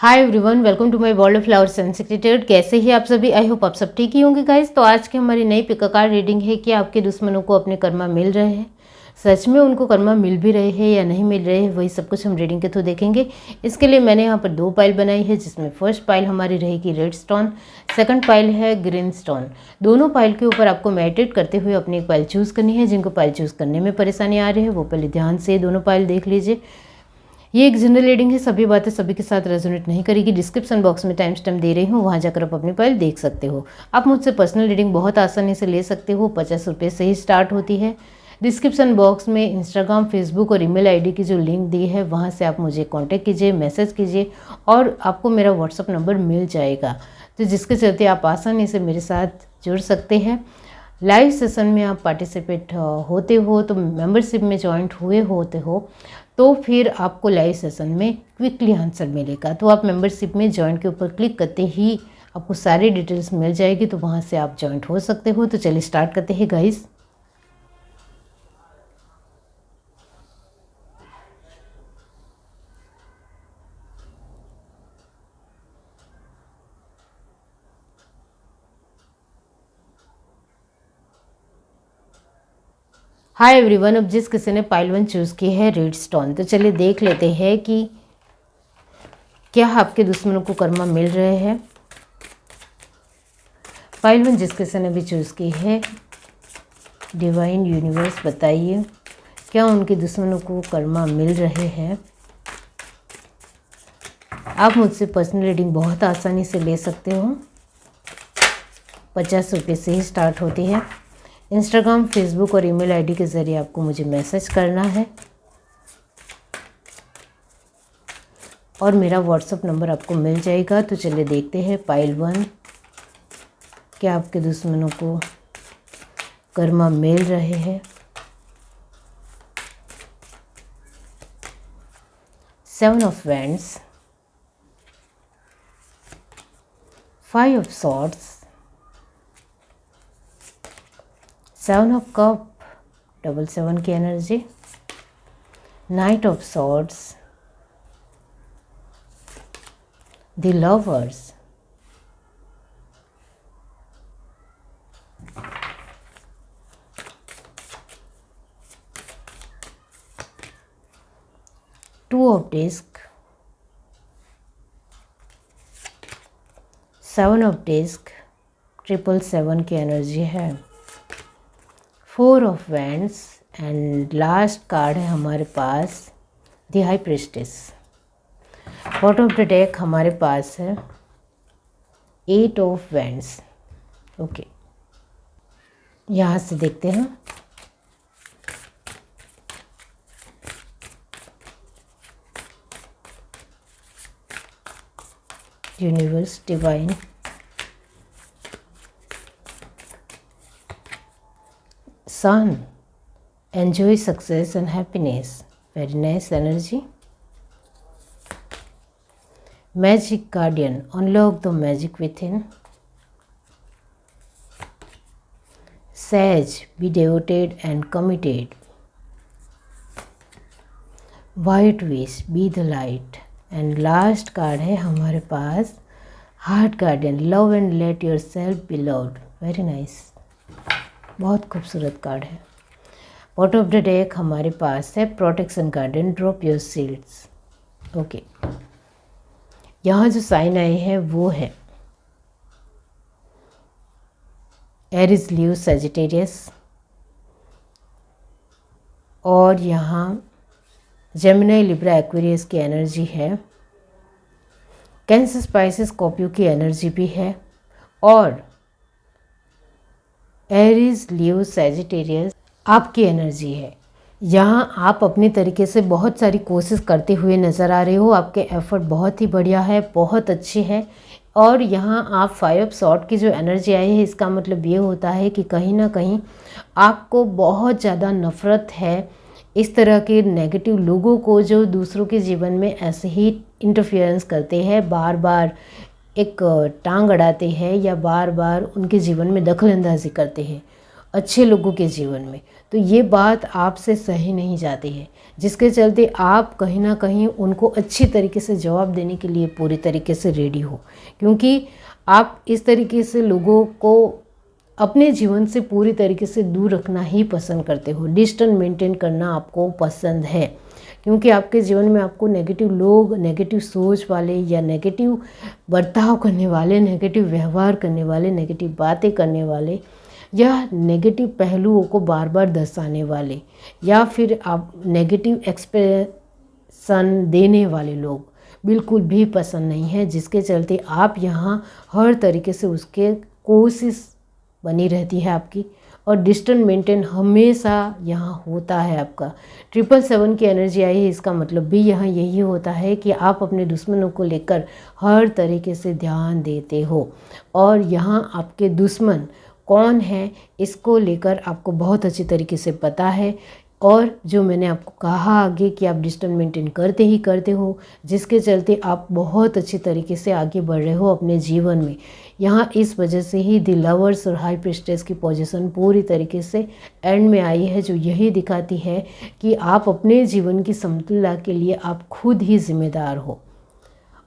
Hi everyone, welcome to my world of flowers and सेक्रेटेड। कैसे ही आप सभी? आई होप आप सब ठीक ही होंगे गाइस। तो आज की हमारी नई पिक कार्ड रीडिंग है कि आपके दुश्मनों को अपने कर्मा मिल रहे हैं, सच में उनको कर्मा मिल भी रहे हैं या नहीं मिल रहे हैं, वही सब कुछ हम रीडिंग के थ्रू देखेंगे। इसके लिए मैंने यहाँ पर 2 पाइल बनाई है, जिसमें फर्स्ट पाइल हमारी रहेगी रेड स्टोन, सेकंड पाइल है ग्रीन स्टोन। दोनों पाइल के ऊपर आपको मेडिटेट करते हुए अपनी एक पाइल चूज़ करनी है। जिनको पाइल चूज़ करने में परेशानी आ रही है वो पहले ध्यान से दोनों पाइल देख लीजिए। ये एक जनरल रीडिंग है, सभी बातें सभी के साथ रेजोनेट नहीं करेगी। डिस्क्रिप्शन बॉक्स में टाइम स्टैम्प दे रही हूँ, वहाँ जाकर आप अपनी फाइल देख सकते हो। आप मुझसे पर्सनल रीडिंग बहुत आसानी से ले सकते हो, 50 रुपये से ही स्टार्ट होती है। डिस्क्रिप्शन बॉक्स में इंस्टाग्राम, फेसबुक और ईमेल आईडी की जो लिंक दी है वहाँ से आप मुझे कांटेक्ट कीजिए, मैसेज कीजिए और आपको मेरा व्हाट्सअप नंबर मिल जाएगा, तो जिसके चलते आप आसानी से मेरे साथ जुड़ सकते हैं। लाइव सेशन में आप पार्टिसिपेट होते हो तो मेंबरशिप में जॉइंट हुए होते हो तो फिर आपको लाइव सेशन में क्विकली आंसर मिलेगा। तो आप मेंबरशिप में जॉइन के ऊपर क्लिक करते ही आपको सारी डिटेल्स मिल जाएगी, तो वहाँ से आप जॉइंट हो सकते हो। तो चलिए स्टार्ट करते हैं गाइस। हाय एवरीवन, अब जिस किसी ने पाइल 1 चूज़ की है रेड स्टोन, तो चलिए देख लेते हैं कि क्या आपके दुश्मनों को कर्मा मिल रहे हैं। पाइल 1 जिस किसी ने भी चूज़ की है, डिवाइन यूनिवर्स बताइए क्या उनके दुश्मनों को कर्मा मिल रहे हैं। आप मुझसे पर्सनल रीडिंग बहुत आसानी से ले सकते हो, 50 रुपये से ही स्टार्ट होती है। इंस्टाग्राम, फेसबुक और ईमेल आईडी के ज़रिए आपको मुझे मैसेज करना है और मेरा व्हाट्सअप नंबर आपको मिल जाएगा। तो चलिए देखते हैं पाइल 1 क्या आपके दुश्मनों को कर्मा मिल रहे हैं। 7 of wands, 5 of swords, 7 of cup, double 7 की energy, knight of swords, the lovers, two of disc, 7 of disc, 777 की एनर्जी है, 4 of wands and last card है हमारे पास the high priestess. Bottom of the deck हमारे पास है 8 of wands. Okay, यहाँ से देखते हैं। Universe, divine, Sun, enjoy success and happiness, very nice energy. Magic Guardian, unlock the magic within. Sage, be devoted and committed. White Wish, be the light. And last card है हमारे पास Heart Guardian, love and let yourself be loved, very nice, बहुत खूबसूरत card है। Bottom of the deck हमारे पास है protection garden, drop your seeds. Okay, यहाँ जो साइन आए हैं वो है एरिस, लियो, सैजिटेरियस, और यहाँ जेमिनी, लिब्रा, एक्वेरियस की एनर्जी है। कैंसर, स्पाइसेस, स्कॉर्पियो की एनर्जी भी है और एरीज, लियो, सैजिटेरियस आपकी एनर्जी है। यहाँ आप अपने तरीके से बहुत सारी कोशिश करते हुए नज़र आ रहे हो, आपके एफर्ट बहुत ही बढ़िया है, बहुत अच्छे है। और यहाँ आप 5 ऑफ सॉर्ड की जो एनर्जी आई है, इसका मतलब ये होता है कि कहीं ना कहीं आपको बहुत ज़्यादा नफ़रत है इस तरह के नेगेटिव लोगों को जो दूसरों के जीवन में ऐसे ही इंटरफेरेंस करते हैं, बार बार एक टांग अड़ाते हैं या बार बार उनके जीवन में दखल अंदाजी करते हैं। अच्छे लोगों के जीवन में, तो ये बात आपसे सही नहीं जाती है, जिसके चलते आप कहीं ना कहीं उनको अच्छी तरीके से जवाब देने के लिए पूरी तरीके से रेडी हो, क्योंकि आप इस तरीके से लोगों को अपने जीवन से पूरी तरीके से दूर रखना ही पसंद करते हो। डिस्टेंस मेंटेन करना आपको पसंद है, क्योंकि आपके जीवन में आपको नेगेटिव लोग, नेगेटिव सोच वाले या नेगेटिव बर्ताव करने वाले, नेगेटिव व्यवहार करने वाले, नेगेटिव बातें करने वाले या नेगेटिव पहलुओं को बार बार दर्शाने वाले या फिर आप नेगेटिव एक्सप्रेशन देने वाले लोग बिल्कुल भी पसंद नहीं है, जिसके चलते आप यहाँ हर तरीके से उसके कोशिश बनी रहती है आपकी, और डिस्टेंस मेंटेन हमेशा यहाँ होता है आपका। 777 की एनर्जी आई है, इसका मतलब भी यहाँ यही होता है कि आप अपने दुश्मनों को लेकर हर तरीके से ध्यान देते हो, और यहाँ आपके दुश्मन कौन है इसको लेकर आपको बहुत अच्छी तरीके से पता है। और जो मैंने आपको कहा आगे कि आप डिस्टेंस मेंटेन करते ही करते हो, जिसके चलते आप बहुत अच्छी तरीके से आगे बढ़ रहे हो अपने जीवन में। यहाँ इस वजह से ही द लवर्स और हाई प्रीस्टेस की पोजीशन पूरी तरीके से एंड में आई है, जो यही दिखाती है कि आप अपने जीवन की समतुल्यता के लिए आप खुद ही जिम्मेदार हो,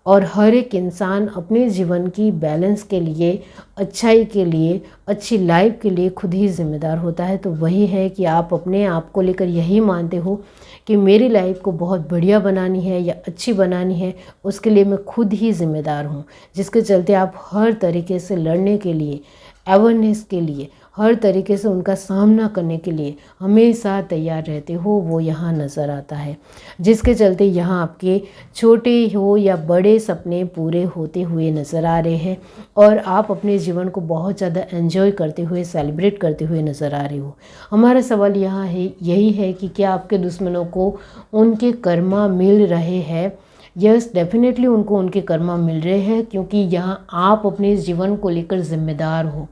और हर एक इंसान अपने जीवन की बैलेंस के लिए, अच्छाई के लिए, अच्छी लाइफ के लिए खुद ही जिम्मेदार होता है। तो वही है कि आप अपने आप को लेकर यही मानते हो कि मेरी लाइफ को बहुत बढ़िया बनानी है या अच्छी बनानी है, उसके लिए मैं खुद ही जिम्मेदार हूँ, जिसके चलते आप हर तरीके से लड़ने के लिए, अवेयरनेस के लिए, हर तरीके से उनका सामना करने के लिए हमेशा तैयार रहते हो, वो यहाँ नज़र आता है। जिसके चलते यहाँ आपके छोटे हो या बड़े सपने पूरे होते हुए नज़र आ रहे हैं, और आप अपने जीवन को बहुत ज़्यादा एंजॉय करते हुए, सेलिब्रेट करते हुए नज़र आ रहे हो। हमारा सवाल यहाँ है यही है कि क्या आपके दुश्मनों को उनके कर्मा मिल रहे हैं? यस, डेफिनेटली उनको उनके कर्मा मिल रहे हैं, क्योंकि यहाँ आप अपने जीवन को लेकर जिम्मेदार हो,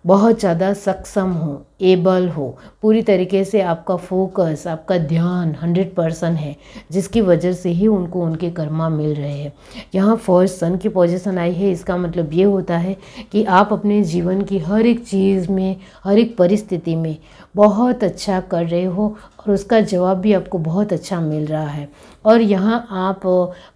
बहुत ज़्यादा सक्षम हो, एबल हो, पूरी तरीके से आपका फोकस, आपका ध्यान 100% है, जिसकी वजह से ही उनको उनके कर्मा मिल रहे हैं। यहाँ फर्स्ट सन की पोजीशन आई है, इसका मतलब ये होता है कि आप अपने जीवन की हर एक चीज़ में, हर एक परिस्थिति में बहुत अच्छा कर रहे हो, और उसका जवाब भी आपको बहुत अच्छा मिल रहा है। और यहाँ आप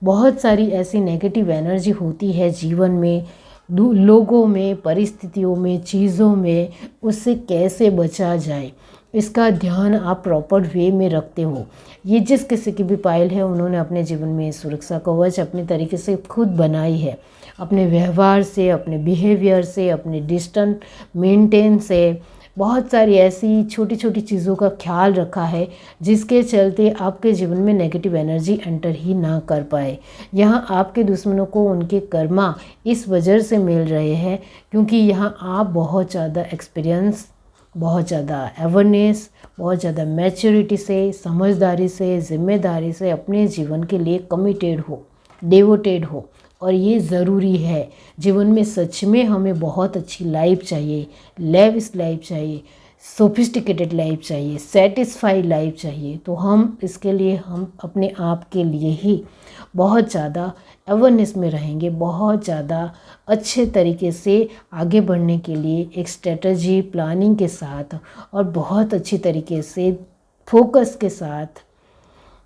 बहुत सारी ऐसी नेगेटिव एनर्जी होती है जीवन में, लोगों में, परिस्थितियों में, चीज़ों में, उससे कैसे बचा जाए इसका ध्यान आप प्रॉपर वे में रखते हो। ये जिस किसी की भी पायल है, उन्होंने अपने जीवन में सुरक्षा कवच अपने तरीके से खुद बनाई है, अपने व्यवहार से, अपने बिहेवियर से, अपने डिस्टेंस मेंटेन से, बहुत सारी ऐसी छोटी छोटी चीज़ों का ख्याल रखा है, जिसके चलते आपके जीवन में नेगेटिव एनर्जी एंटर ही ना कर पाए। यहाँ आपके दुश्मनों को उनके कर्मा इस वजह से मिल रहे हैं, क्योंकि यहाँ आप बहुत ज़्यादा एक्सपीरियंस, बहुत ज़्यादा अवेयरनेस, बहुत ज़्यादा मैच्योरिटी से, समझदारी से, जिम्मेदारी से अपने जीवन के लिए कमिटेड हो, डिवोटेड हो, और ये ज़रूरी है। जीवन में सच में हमें बहुत अच्छी लाइफ चाहिए, लेविश लाइफ चाहिए, सोफिस्टिकेटेड लाइफ चाहिए, सेटिस्फाइड लाइफ चाहिए। तो हम इसके लिए हम अपने आप के लिए ही बहुत ज़्यादा अवेयरनेस में रहेंगे, बहुत ज़्यादा अच्छे तरीके से आगे बढ़ने के लिए एक स्ट्रेटजी, प्लानिंग के साथ, और बहुत अच्छी तरीके से फोकस के साथ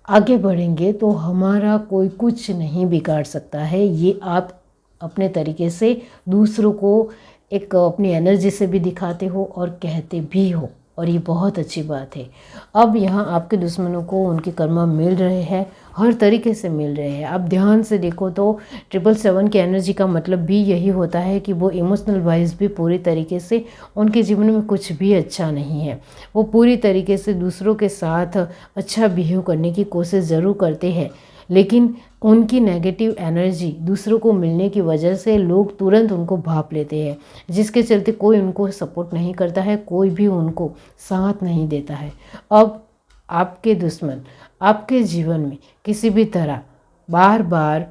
आगे बढ़ेंगे, तो हमारा कोई कुछ नहीं बिगाड़ सकता है। ये आप अपने तरीके से दूसरों को एक अपनी एनर्जी से भी दिखाते हो और कहते भी हो, और ये बहुत अच्छी बात है। अब यहाँ आपके दुश्मनों को उनके कर्मा मिल रहे हैं, हर तरीके से मिल रहे हैं। आप ध्यान से देखो तो 777 की एनर्जी का मतलब भी यही होता है कि वो इमोशनल वाइज भी पूरी तरीके से उनके जीवन में कुछ भी अच्छा नहीं है। वो पूरी तरीके से दूसरों के साथ अच्छा बिहेव करने की कोशिश ज़रूर करते हैं, लेकिन उनकी नेगेटिव एनर्जी दूसरों को मिलने की वजह से लोग तुरंत उनको भाप लेते हैं, जिसके चलते कोई उनको सपोर्ट नहीं करता है, कोई भी उनको साथ नहीं देता है। अब आपके दुश्मन आपके जीवन में किसी भी तरह बार बार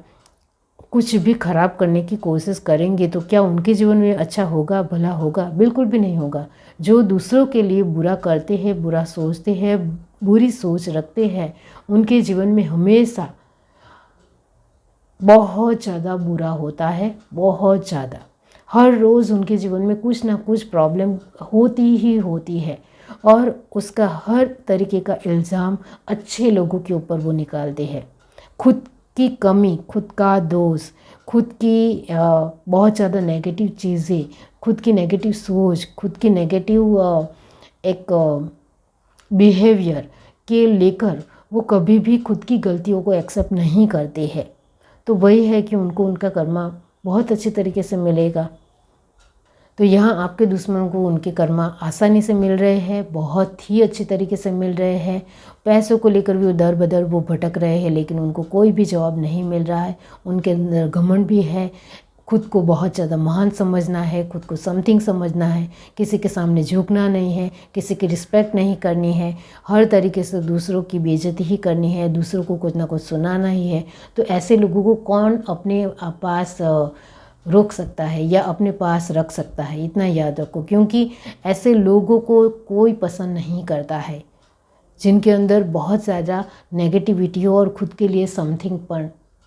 कुछ भी खराब करने की कोशिश करेंगे, तो क्या उनके जीवन में अच्छा होगा, भला होगा? बिल्कुल भी नहीं होगा। जो दूसरों के लिए बुरा करते हैं, बुरा सोचते हैं, बुरी सोच रखते हैं, उनके जीवन में हमेशा बहुत ज़्यादा बुरा होता है, बहुत ज़्यादा। हर रोज़ उनके जीवन में कुछ ना कुछ प्रॉब्लम होती ही होती है और उसका हर तरीके का इल्ज़ाम अच्छे लोगों के ऊपर वो निकालते हैं। खुद की कमी, खुद का दोष, खुद की बहुत ज़्यादा नेगेटिव चीज़ें, खुद की नेगेटिव सोच, खुद की नेगेटिव एक बिहेवियर के लेकर वो कभी भी खुद की गलतियों को एक्सेप्ट नहीं करते हैं। तो वही है कि उनको उनका कर्मा बहुत अच्छे तरीके से मिलेगा। तो यहाँ आपके दुश्मनों को उनके कर्मा आसानी से मिल रहे हैं, बहुत ही अच्छे तरीके से मिल रहे हैं। पैसों को लेकर भी दर बदर वो भटक रहे हैं, लेकिन उनको कोई भी जवाब नहीं मिल रहा है। उनके अंदर घमंड भी है, खुद को बहुत ज़्यादा महान समझना है, खुद को समथिंग समझना है, किसी के सामने झुकना नहीं है, किसी की रिस्पेक्ट नहीं करनी है, हर तरीके से दूसरों की बेइज्जती ही करनी है, दूसरों को कुछ ना कुछ सुनाना ही है। तो ऐसे लोगों को कौन अपने पास रोक सकता है या अपने पास रख सकता है, इतना याद रखो। क्योंकि ऐसे लोगों को कोई पसंद नहीं करता है जिनके अंदर बहुत ज़्यादा नेगेटिविटी हो और ख़ुद के लिए समथिंग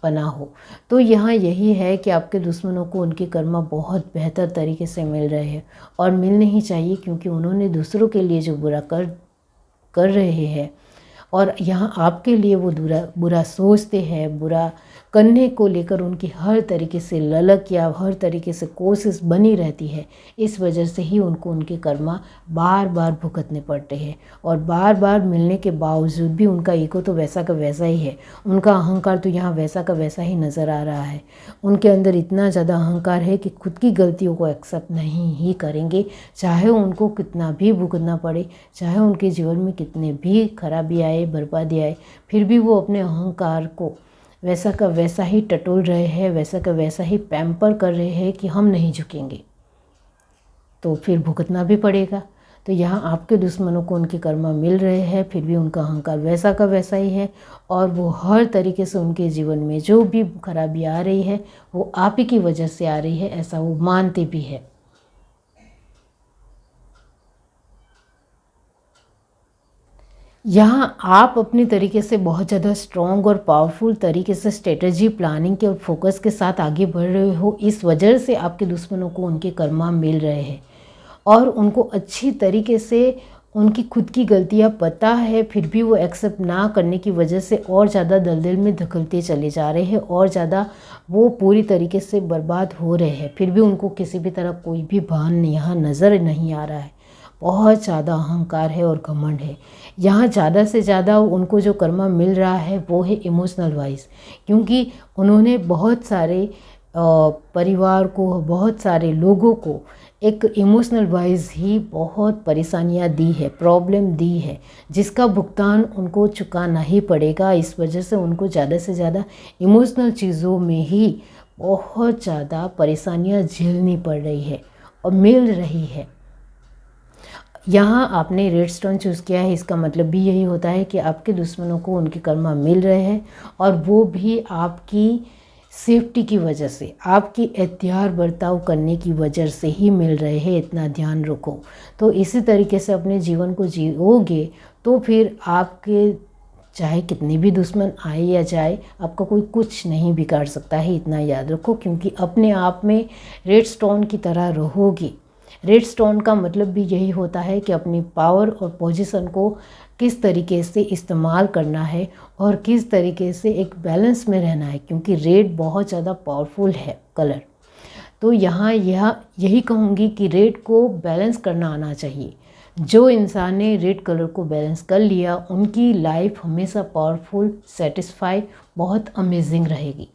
बना हो। तो यहाँ यही है कि आपके दुश्मनों को उनके कर्मा बहुत बेहतर तरीके से मिल रहे हैं और मिलने ही चाहिए, क्योंकि उन्होंने दूसरों के लिए जो बुरा कर रहे हैं और यहाँ आपके लिए वो बुरा सोचते हैं, बुरा करने को लेकर उनकी हर तरीके से ललक या हर तरीके से कोशिश बनी रहती है। इस वजह से ही उनको उनके कर्मा बार बार भुगतने पड़ते हैं और बार बार मिलने के बावजूद भी उनका ईगो तो वैसा का वैसा ही है, उनका अहंकार तो यहाँ वैसा का वैसा ही नज़र आ रहा है। उनके अंदर इतना ज़्यादा अहंकार है कि खुद की गलतियों को एक्सेप्ट नहीं ही करेंगे, चाहे उनको कितना भी भुगतना पड़े, चाहे उनके जीवन में कितने भी खराबी आए, बर्बादी आए, फिर भी वो अपने अहंकार को वैसा का वैसा ही टटोल रहे हैं, वैसा का वैसा ही पैम्पर कर रहे हैं कि हम नहीं झुकेंगे, तो फिर भुगतना भी पड़ेगा। तो यहाँ आपके दुश्मनों को उनके कर्मा मिल रहे हैं, फिर भी उनका अहंकार वैसा का वैसा ही है और वो हर तरीके से उनके जीवन में जो भी खराबी आ रही है वो आप ही की वजह से आ रही है, ऐसा वो मानते भी है। यहाँ आप अपनी तरीके से बहुत ज़्यादा स्ट्रॉन्ग और पावरफुल तरीके से स्ट्रेटजी, प्लानिंग के और फोकस के साथ आगे बढ़ रहे हो। इस वजह से आपके दुश्मनों को उनके कर्मा मिल रहे हैं और उनको अच्छी तरीके से उनकी खुद की गलतियाँ पता है, फिर भी वो एक्सेप्ट ना करने की वजह से और ज़्यादा दलदल में धकेलते चले जा रहे हैं और ज़्यादा वो पूरी तरीके से बर्बाद हो रहे हैं। फिर भी उनको किसी भी तरह कोई भी भान यहाँ नज़र नहीं आ रहा है। बहुत ज़्यादा अहंकार है और घमंड है। यहाँ ज़्यादा से ज़्यादा उनको जो कर्मा मिल रहा है वो है इमोशनल वाइज, क्योंकि उन्होंने बहुत सारे परिवार को, बहुत सारे लोगों को एक इमोशनल वाइज ही बहुत परेशानियाँ दी है, प्रॉब्लम दी है, जिसका भुगतान उनको चुकाना ही पड़ेगा। इस वजह से उनको ज़्यादा से ज़्यादा इमोशनल चीज़ों में ही बहुत ज़्यादा परेशानियाँ झेलनी पड़ रही है और मिल रही है। यहाँ आपने रेड स्टोन चूज़ किया है, इसका मतलब भी यही होता है कि आपके दुश्मनों को उनके कर्मा मिल रहे हैं और वो भी आपकी सेफ्टी की वजह से, आपकी एहतियात बर्ताव करने की वजह से ही मिल रहे हैं, इतना ध्यान रखो। तो इसी तरीके से अपने जीवन को जियोगे तो फिर आपके चाहे कितने भी दुश्मन आए या जाए, आपका कोई कुछ नहीं बिगाड़ सकता है, इतना याद रखो। क्योंकि अपने आप में रेड स्टोन की तरह रहोगे। रेड स्टोन का मतलब भी यही होता है कि अपनी पावर और पोजीशन को किस तरीके से इस्तेमाल करना है और किस तरीके से एक बैलेंस में रहना है, क्योंकि रेड बहुत ज़्यादा पावरफुल है कलर। तो यहाँ यही कहूँगी कि रेड को बैलेंस करना आना चाहिए। जो इंसान ने रेड कलर को बैलेंस कर लिया, उनकी लाइफ हमेशा पावरफुल, सेटिस्फाई, बहुत अमेजिंग रहेगी।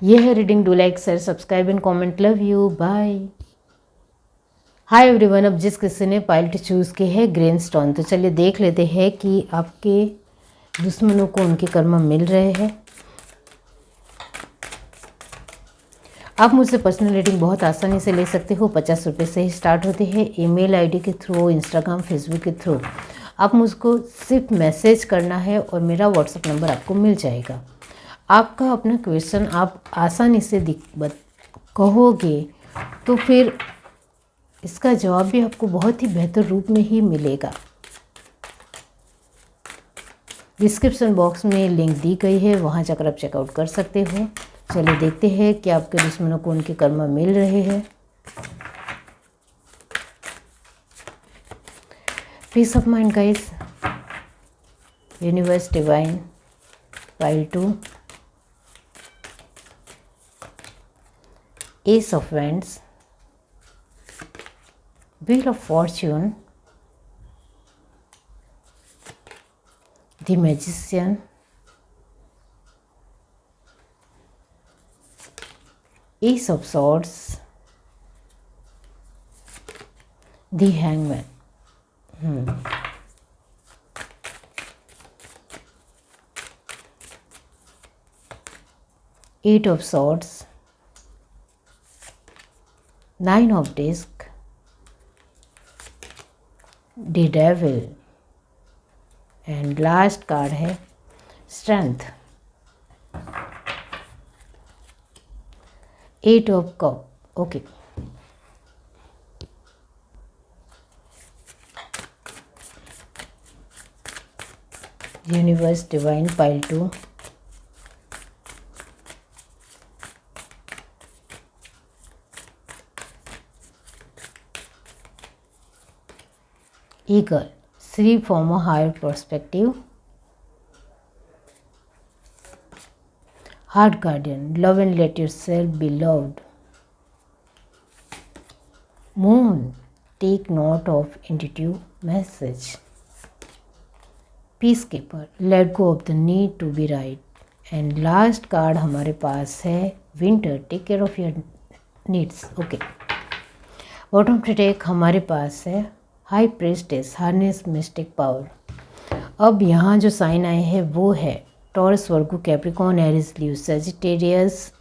यह है reading. Do like, share, subscribe and comment. Love you, bye. Hi everyone. अब जिस किसी ने पायलट चूज़ की है ग्रीन स्टोन, तो चलिए देख लेते हैं कि आपके दुश्मनों को उनके कर्म मिल रहे हैं। आप मुझसे पर्सनल रीडिंग बहुत आसानी से ले सकते हो। 50 रुपये से ही स्टार्ट होते हैं। ईमेल आईडी के थ्रू, इंस्टाग्राम, फेसबुक के थ्रू आप मुझको सिर्फ मैसेज करना है और मेरा व्हाट्सएप नंबर आपको मिल जाएगा। आपका अपना क्वेश्चन आप आसानी से कहोगे तो फिर इसका जवाब भी आपको बहुत ही बेहतर रूप में ही मिलेगा। डिस्क्रिप्शन बॉक्स में लिंक दी गई है, वहाँ जाकर आप चेकआउट कर सकते हो। चलिए देखते हैं कि आपके दुश्मनों को उनके कर्मा मिल रहे हैं। Peace of mind guys, universe divine, pile 2, ace of wands, wheel of fortune, the magician, ace of swords, the hangman. Eight of Swords, Nine of Discs, The Devil, and last card है Strength, Eight of Cup. Okay. Universe Divine, pile 2. Eagle, see from a higher perspective. Heart Guardian, love and let yourself be loved. Moon, take note of intuitive message. Peacekeeper, let go of the need to be right. And last card हमारे पास है Winter, take care of your needs. Okay. Bottom to take हमारे पास है high priestess, harness mystic power. अब यहाँ जो sign आए हैं वो है Taurus, Virgo, Capricorn, Aries, Leo, Sagittarius,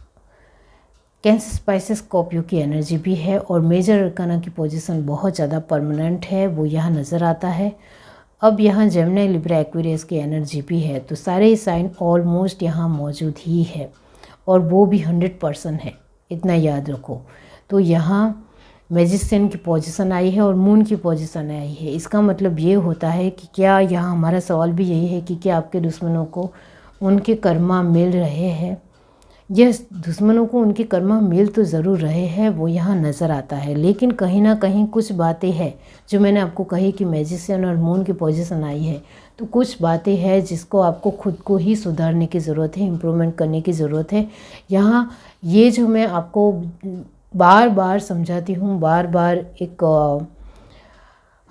Cancer, Pisces, Scorpio की एनर्जी भी है। और मेजर अरकाना की पोजीशन बहुत ज़्यादा परमानेंट है, वो यहाँ नज़र आता है। अब यहाँ जेमिनी, लिब्रा, एक्वेरियस की एनर्जी भी है। तो सारे ही साइन ऑलमोस्ट यहाँ मौजूद ही है और वो भी 100% है, इतना याद रखो। तो यहाँ मैजिशियन की पोजीशन आई है और मून की पोजीशन आई है। इसका मतलब ये होता है कि क्या यहाँ हमारा सवाल भी यही है कि क्या आपके दुश्मनों को उनके कर्मा मिल रहे हैं। यस, दुश्मनों को उनके कर्मा मिल तो ज़रूर रहे हैं, वो यहाँ नज़र आता है। लेकिन कहीं ना कहीं कुछ बातें हैं जो मैंने आपको कही कि मैजिशियन और मून की पोजीशन आई है, तो कुछ बातें हैं जिसको आपको खुद को ही सुधारने की ज़रूरत है, इम्प्रूवमेंट करने की ज़रूरत है। यहाँ ये जो मैं आपको बार बार समझाती हूँ, बार बार एक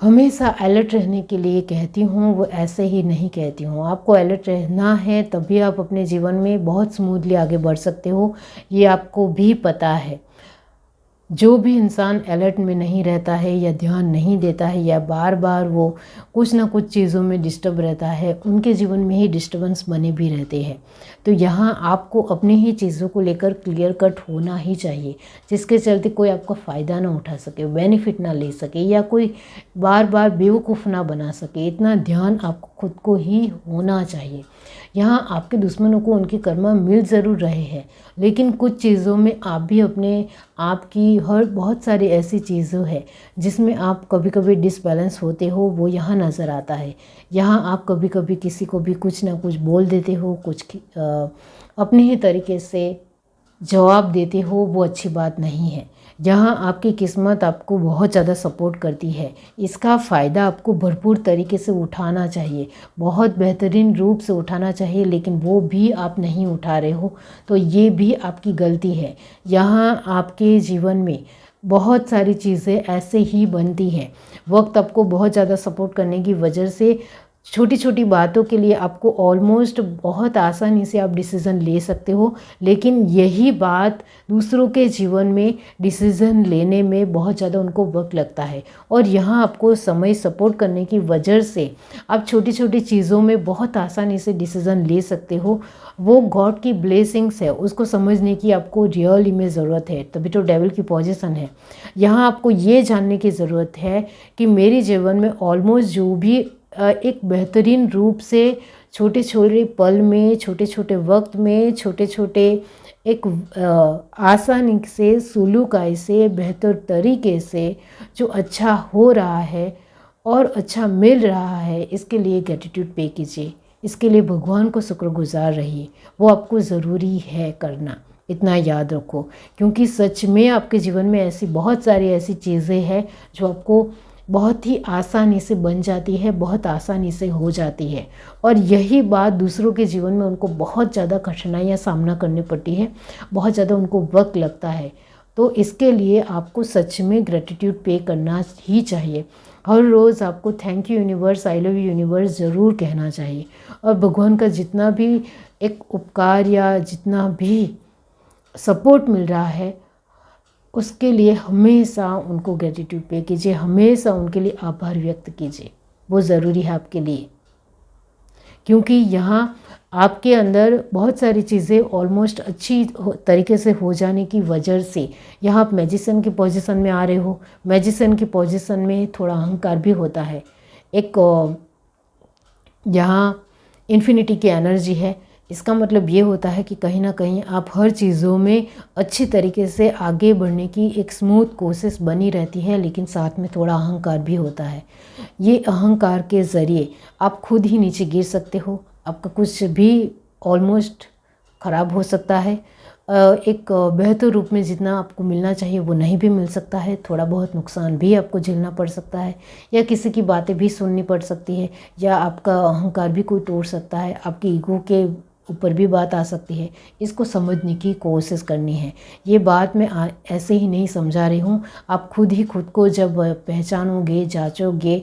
हमेशा अलर्ट रहने के लिए कहती हूँ, वो ऐसे ही नहीं कहती हूँ। आपको अलर्ट रहना है तभी आप अपने जीवन में बहुत स्मूथली आगे बढ़ सकते हो, ये आपको भी पता है। जो भी इंसान अलर्ट में नहीं रहता है या ध्यान नहीं देता है या बार बार वो कुछ ना कुछ चीज़ों में डिस्टर्ब रहता है, उनके जीवन में ही डिस्टर्बेंस बने भी रहते हैं। तो यहाँ आपको अपनी ही चीज़ों को लेकर क्लियर कट होना ही चाहिए, जिसके चलते कोई आपका फ़ायदा ना उठा सके, बेनिफिट ना ले सके या कोई बार बार बेवकूफ़ ना बना सके। इतना ध्यान आपको खुद को ही होना चाहिए। यहाँ आपके दुश्मनों को उनके कर्मा मिल ज़रूर रहे हैं, लेकिन कुछ चीज़ों में आप भी अपने आप की हर बहुत सारी ऐसी चीज़ों है जिसमें आप कभी कभी डिसबैलेंस होते हो, वो यहाँ नज़र आता है। यहाँ आप कभी कभी किसी को भी कुछ ना कुछ बोल देते हो, कुछ अपने ही तरीके से जवाब देते हो, वो अच्छी बात नहीं है। जहाँ आपकी किस्मत आपको बहुत ज़्यादा सपोर्ट करती है, इसका फ़ायदा आपको भरपूर तरीके से उठाना चाहिए, बहुत बेहतरीन रूप से उठाना चाहिए, लेकिन वो भी आप नहीं उठा रहे हो, तो ये भी आपकी गलती है। यहाँ आपके जीवन में बहुत सारी चीज़ें ऐसे ही बनती हैं, वक्त आपको बहुत ज़्यादा सपोर्ट करने की वजह से छोटी छोटी बातों के लिए आपको ऑलमोस्ट बहुत आसानी से आप डिसीज़न ले सकते हो, लेकिन यही बात दूसरों के जीवन में डिसीज़न लेने में बहुत ज़्यादा उनको वक्त लगता है। और यहाँ आपको समय सपोर्ट करने की वजह से आप छोटी छोटी चीज़ों में बहुत आसानी से डिसीज़न ले सकते हो। वो गॉड की ब्लेसिंग्स है, उसको समझने की आपको रियली में ज़रूरत है, तभी तो डेविल की पोजीशन है। यहाँ आपको ये जानने की ज़रूरत है कि मेरे जीवन में ऑलमोस्ट जो भी एक बेहतरीन रूप से छोटे छोटे पल में, छोटे छोटे वक्त में, छोटे छोटे एक आसानी से, सुलूकाई से, बेहतर तरीके से जो अच्छा हो रहा है और अच्छा मिल रहा है, इसके लिए ग्रैटिट्यूड पे कीजिए, इसके लिए भगवान को शुक्रगुजार रहिए, वो आपको ज़रूरी है करना। इतना याद रखो, क्योंकि सच में आपके जीवन में ऐसी बहुत सारी ऐसी चीज़ें हैं जो आपको बहुत ही आसानी से बन जाती है, बहुत आसानी से हो जाती है। और यही बात दूसरों के जीवन में उनको बहुत ज़्यादा कठिनाइयाँ सामना करनी पड़ती है, बहुत ज़्यादा उनको वक्त लगता है। तो इसके लिए आपको सच में ग्रेटिट्यूड पे करना ही चाहिए। हर रोज़ आपको thank you universe, I love you universe ज़रूर कहना चाहिए। और भगवान का जितना भी एक उपकार या जितना भी सपोर्ट मिल रहा है उसके लिए हमेशा उनको ग्रेटिट्यूड पे कीजिए, हमेशा उनके लिए आभार व्यक्त कीजिए। वो ज़रूरी है आपके लिए, क्योंकि यहाँ आपके अंदर बहुत सारी चीज़ें ऑलमोस्ट अच्छी तरीके से हो जाने की वजह से यहाँ आप मैजिशियन की पोजीशन में आ रहे हो। मैजिशियन की पोजीशन में थोड़ा अहंकार भी होता है, एक यहाँ इन्फिनिटी की एनर्जी है। इसका मतलब ये होता है कि कहीं ना कहीं आप हर चीज़ों में अच्छी तरीके से आगे बढ़ने की एक स्मूथ कोशिश बनी रहती है, लेकिन साथ में थोड़ा अहंकार भी होता है। ये अहंकार के ज़रिए आप खुद ही नीचे गिर सकते हो, आपका कुछ भी ऑलमोस्ट ख़राब हो सकता है। एक बेहतर रूप में जितना आपको मिलना चाहिए वो नहीं भी मिल सकता है, थोड़ा बहुत नुकसान भी आपको झेलना पड़ सकता है, या किसी की बातें भी सुननी पड़ सकती है, या आपका अहंकार भी कोई तोड़ सकता है, आपकी ईगो के ऊपर भी बात आ सकती है। इसको समझने की कोशिश करनी है। ये बात मैं ऐसे ही नहीं समझा रही हूँ, आप खुद ही खुद को जब पहचानोगे, जांचोगे,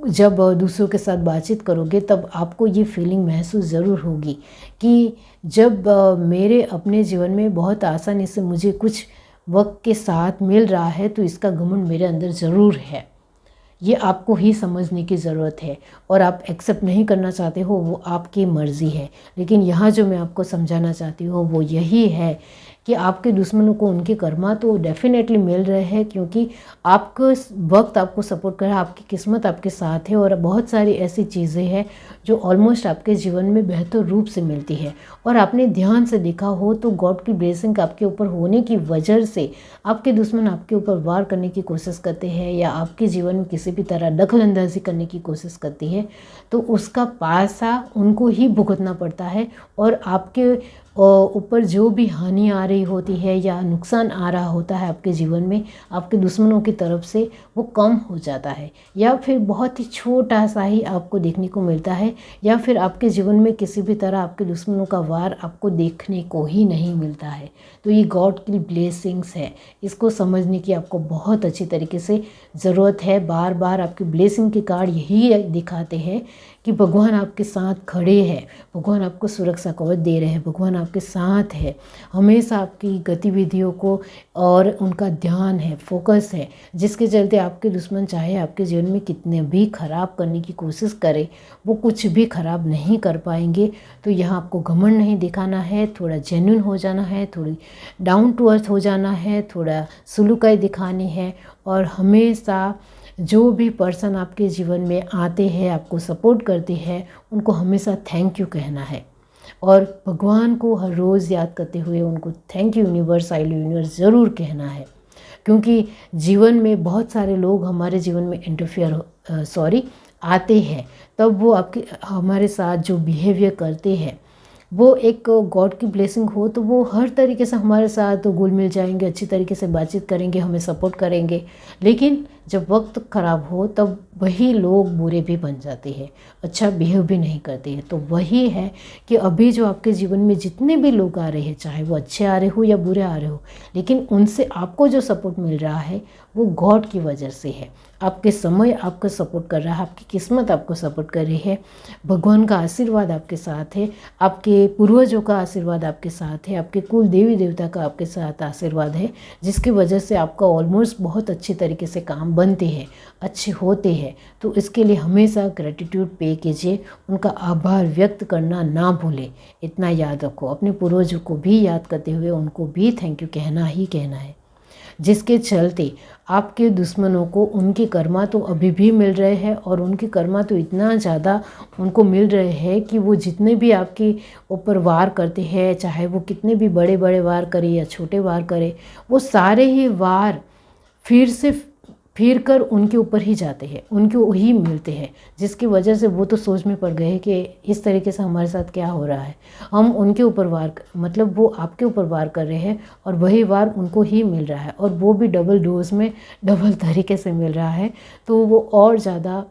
जब दूसरों के साथ बातचीत करोगे, तब आपको ये फीलिंग महसूस ज़रूर होगी कि जब मेरे अपने जीवन में बहुत आसानी से मुझे कुछ वक्त के साथ मिल रहा है तो इसका घमंड मेरे अंदर ज़रूर है। ये आपको ही समझने की ज़रूरत है, और आप एक्सेप्ट नहीं करना चाहते हो वो आपकी मर्ज़ी है। लेकिन यहाँ जो मैं आपको समझाना चाहती हूँ वो यही है कि आपके दुश्मनों को उनके कर्मा तो डेफिनेटली मिल रहे हैं, क्योंकि आपको वक्त आपको सपोर्ट कर रहा है, आपकी किस्मत आपके साथ है, और बहुत सारी ऐसी चीज़ें हैं जो ऑलमोस्ट आपके जीवन में बेहतर रूप से मिलती है। और आपने ध्यान से देखा हो तो गॉड की ब्लेसिंग आपके ऊपर होने की वजह से आपके दुश्मन आपके ऊपर वार करने की कोशिश करते हैं, या आपके जीवन में किसी भी तरह दखल अंदाजी करने की कोशिश करती है, तो उसका पासा उनको ही भुगतना पड़ता है। और आपके ऊपर जो भी हानि आ रही होती है या नुकसान आ रहा होता है आपके जीवन में, आपके दुश्मनों की तरफ से वो कम हो जाता है, या फिर बहुत ही छोटा सा ही आपको देखने को मिलता है, या फिर आपके जीवन में किसी भी तरह आपके दुश्मनों का वार आपको देखने को ही नहीं मिलता है। तो ये गॉड की ब्लेसिंग्स है, इसको समझने की आपको बहुत अच्छी तरीके से ज़रूरत है। बार बार आपकी ब्लेसिंग के कार्ड यही दिखाते हैं कि भगवान आपके साथ खड़े हैं, भगवान आपको सुरक्षा कवच दे रहे हैं, भगवान आपके साथ है, हमेशा आपकी गतिविधियों को और उनका ध्यान है, फोकस है, जिसके चलते आपके दुश्मन चाहे आपके जीवन में कितने भी खराब करने की कोशिश करे वो कुछ भी खराब नहीं कर पाएंगे। तो यहाँ आपको घमंड नहीं दिखाना है, थोड़ा जेन्युइन हो जाना है, थोड़ी डाउन टू अर्थ हो जाना है, थोड़ा सुलूकाई दिखानी है, और हमेशा जो भी पर्सन आपके जीवन में आते हैं, आपको सपोर्ट करते हैं, उनको हमेशा थैंक यू कहना है। और भगवान को हर रोज़ याद करते हुए उनको thank you universe, I love universe ज़रूर कहना है। क्योंकि जीवन में बहुत सारे लोग हमारे जीवन में आते हैं, तब वो आपके हमारे साथ जो बिहेवियर करते हैं वो एक गॉड की ब्लेसिंग हो तो वो हर तरीके से हमारे साथ घुल मिल जाएंगे, अच्छी तरीके से बातचीत करेंगे, हमें सपोर्ट करेंगे। लेकिन जब वक्त ख़राब हो तब वही लोग बुरे भी बन जाते हैं, अच्छा बिहेव भी नहीं करते हैं। तो वही है कि अभी जो आपके जीवन में जितने भी लोग आ रहे हैं, चाहे वो अच्छे आ रहे हो या बुरे आ रहे हो, लेकिन उनसे आपको जो सपोर्ट मिल रहा है वो गॉड की वजह से है। आपके समय आपको सपोर्ट कर रहा है, आपकी किस्मत आपको सपोर्ट कर रही है, भगवान का आशीर्वाद आपके साथ है, आपके पूर्वजों का आशीर्वाद आपके साथ है, आपके कुल देवी देवता का आपके साथ आशीर्वाद है, जिसकी वजह से आपका ऑलमोस्ट बहुत अच्छी तरीके से काम बनते हैं, अच्छे होते हैं। तो इसके लिए हमेशा ग्रेटिट्यूड पे कीजिए, उनका आभार व्यक्त करना ना भूलें। इतना याद रखो, अपने पूर्वजों को भी याद करते हुए उनको भी थैंक यू कहना ही कहना है, जिसके चलते आपके दुश्मनों को उनके कर्मा तो अभी भी मिल रहे हैं, और उनके कर्मा तो इतना ज़्यादा उनको मिल रहे हैं कि वो जितने भी आपके ऊपर वार करते हैं, चाहे वो कितने भी बड़े बड़े वार करे या छोटे वार करे, वो सारे ही वार फिर कर उनके ऊपर ही जाते हैं, उनको ही मिलते हैं, जिसकी वजह से वो तो सोच में पड़ गए कि इस तरीके से हमारे साथ क्या हो रहा है। हम उनके ऊपर मतलब वो आपके ऊपर वार कर रहे हैं और वही वार उनको ही मिल रहा है, और वो भी डबल डोज में, डबल तरीके से मिल रहा है। तो वो और ज़्यादा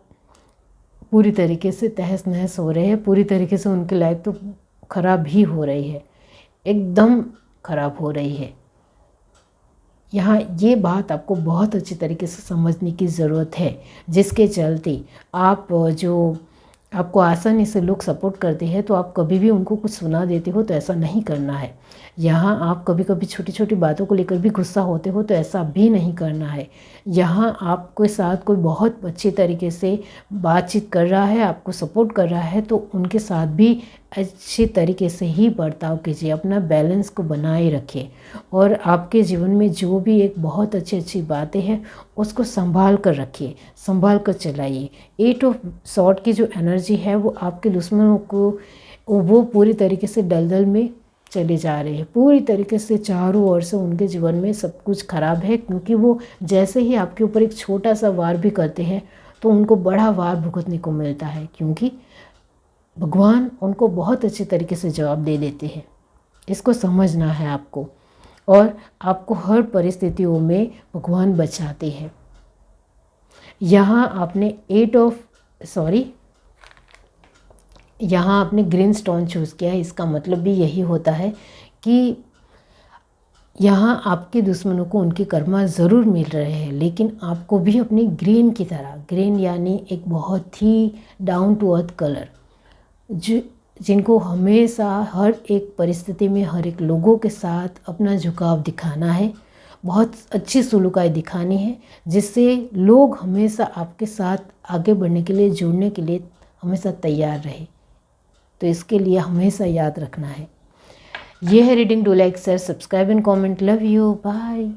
पूरी तरीके से तहस नहस हो रहे हैं, पूरी तरीके से उनकी लाइफ तो ख़राब ही हो रही है, एकदम ख़राब हो रही है। यहाँ ये बात आपको बहुत अच्छी तरीके से समझने की ज़रूरत है, जिसके चलते आप आपको आसानी से लोग सपोर्ट करते हैं तो आप कभी भी उनको कुछ सुना देते हो, तो ऐसा नहीं करना है। यहाँ आप कभी कभी छोटी छोटी बातों को लेकर भी गुस्सा होते हो, तो ऐसा भी नहीं करना है। यहाँ आपके साथ कोई बहुत अच्छी तरीके से बातचीत कर रहा है, आपको सपोर्ट कर रहा है, तो उनके साथ भी अच्छी तरीके से ही बर्ताव कीजिए, अपना बैलेंस को बनाए रखिए। और आपके जीवन में जो भी एक बहुत अच्छी अच्छी बातें हैं उसको संभाल कर रखिए, संभाल कर चलाइए। 8 ऑफ सॉर्ड की जो एनर्जी है वो आपके दुश्मनों को, वो पूरी तरीके से दलदल में चले जा रहे हैं, पूरी तरीके से चारों ओर से उनके जीवन में सब कुछ खराब है। क्योंकि वो जैसे ही आपके ऊपर एक छोटा सा वार भी करते हैं तो उनको बड़ा वार भुगतने को मिलता है, क्योंकि भगवान उनको बहुत अच्छे तरीके से जवाब दे देते हैं। इसको समझना है आपको, और आपको हर परिस्थितियों में भगवान बचाते हैं। यहाँ आपने ग्रीन स्टोन चूज़ किया है, इसका मतलब भी यही होता है कि यहाँ आपके दुश्मनों को उनके कर्मा ज़रूर मिल रहे हैं, लेकिन आपको भी अपनी ग्रीन की तरह, ग्रीन यानी एक बहुत ही डाउन टू अर्थ कलर, जिनको हमेशा हर एक परिस्थिति में हर एक लोगों के साथ अपना झुकाव दिखाना है, बहुत अच्छी सलूकाई दिखानी है, जिससे लोग हमेशा आपके साथ आगे बढ़ने के लिए, जुड़ने के लिए हमेशा तैयार रहे। तो इसके लिए हमेशा याद रखना है। ये है reading. Do like, share, subscribe and comment. Love you, bye.